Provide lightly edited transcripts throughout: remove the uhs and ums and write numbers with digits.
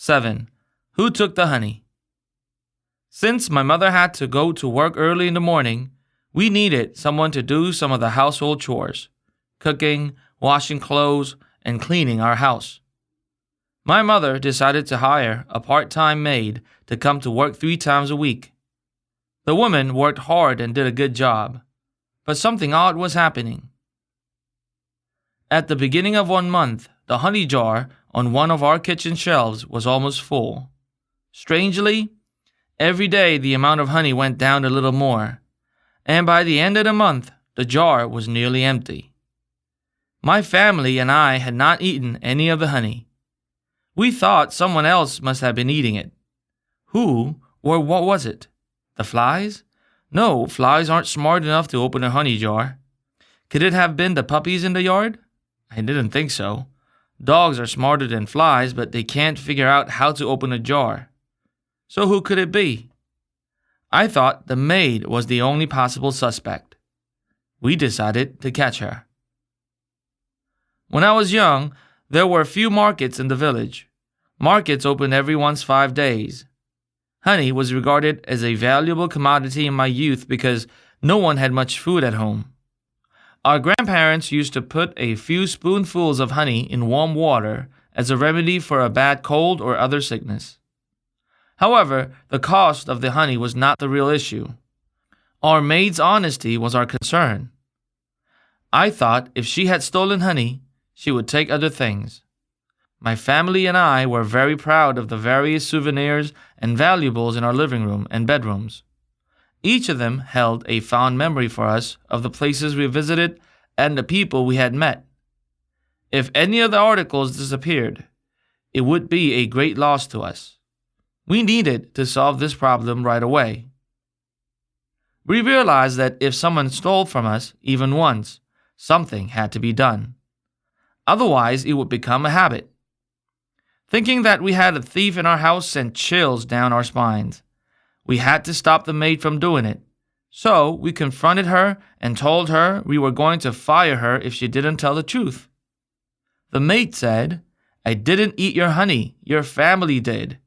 7. Who took the honey? Since my mother had to go to work early in the morning, we needed someone to do some of the household chores, cooking, washing clothes, and cleaning our house. My mother decided to hire a part-time maid to come to work 3 times a week. The woman worked hard and did a good job, but something odd was happening. At the beginning of one month, the honey jar on one of our kitchen shelves was almost full. Strangely, every day the amount of honey went down a little more, and by the end of the month, the jar was nearly empty. My family and I had not eaten any of the honey. We thought someone else must have been eating it. Who or what was it? The flies? No, flies aren't smart enough to open a honey jar. Could it have been the puppies in the yard? I didn't think so. Dogs are smarter than flies, but they can't figure out how to open a jar. So who could it be? I thought the maid was the only possible suspect. We decided to catch her. When I was young, there were few markets in the village. Markets opened every once 5 days. Honey was regarded as a valuable commodity in my youth because no one had much food at home. Our grandparents used to put a few spoonfuls of honey in warm water as a remedy for a bad cold or other sickness. However, the cost of the honey was not the real issue. Our maid's honesty was our concern. I thought if she had stolen honey, she would take other things. My family and I were very proud of the various souvenirs and valuables in our living room and bedrooms. Each of them held a fond memory for us of the places we visited and the people we had met. If any of the articles disappeared, it would be a great loss to us. We needed to solve this problem right away. We realized that if someone stole from us even once, something had to be done. Otherwise, it would become a habit. Thinking that we had a thief in our house sent chills down our spines. We had to stop the maid from doing it. So we confronted her and told her we were going to fire her if she didn't tell the truth. The maid said, "I didn't eat your honey, your family did."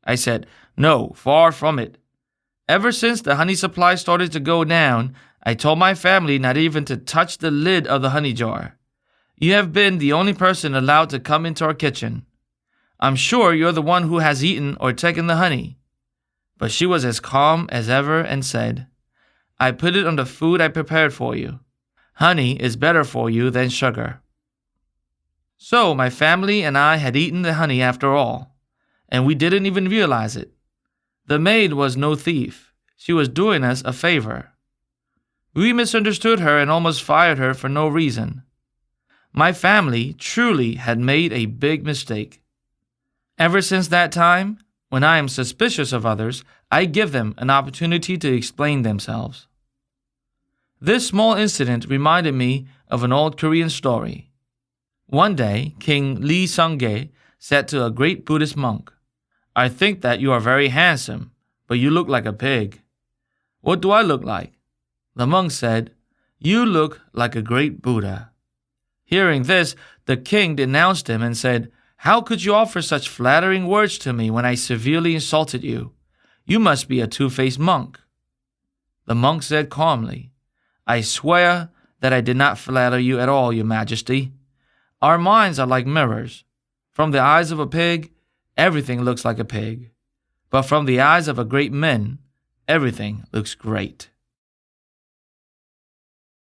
I said, "No, far from it." Ever since the honey supply started to go down, I told my family not even to touch the lid of the honey jar. You have been the only person allowed to come into our kitchen. I'm sure you're the one who has eaten or taken the honey. But she was as calm as ever and said, "I put it on the food I prepared for you. Honey is better for you than sugar." So my family and I had eaten the honey after all, and we didn't even realize it. The maid was no thief. She was doing us a favor. We misunderstood her and almost fired her for no reason. My family truly had made a big mistake. Ever since that time, when I am suspicious of others, I give them an opportunity to explain themselves. This small incident reminded me of an old Korean story. One day, King Lee Sung-ge said to a great Buddhist monk, "I think that you are very handsome, but you look like a pig." "What do I look like?" The monk said, "You look like a great Buddha." Hearing this, the king denounced him and said, "How could you offer such flattering words to me when I severely insulted you? You must be a two-faced monk." The monk said calmly, "I swear that I did not flatter you at all, your majesty. Our minds are like mirrors. From the eyes of a pig, everything looks like a pig. But from the eyes of a great man, everything looks great."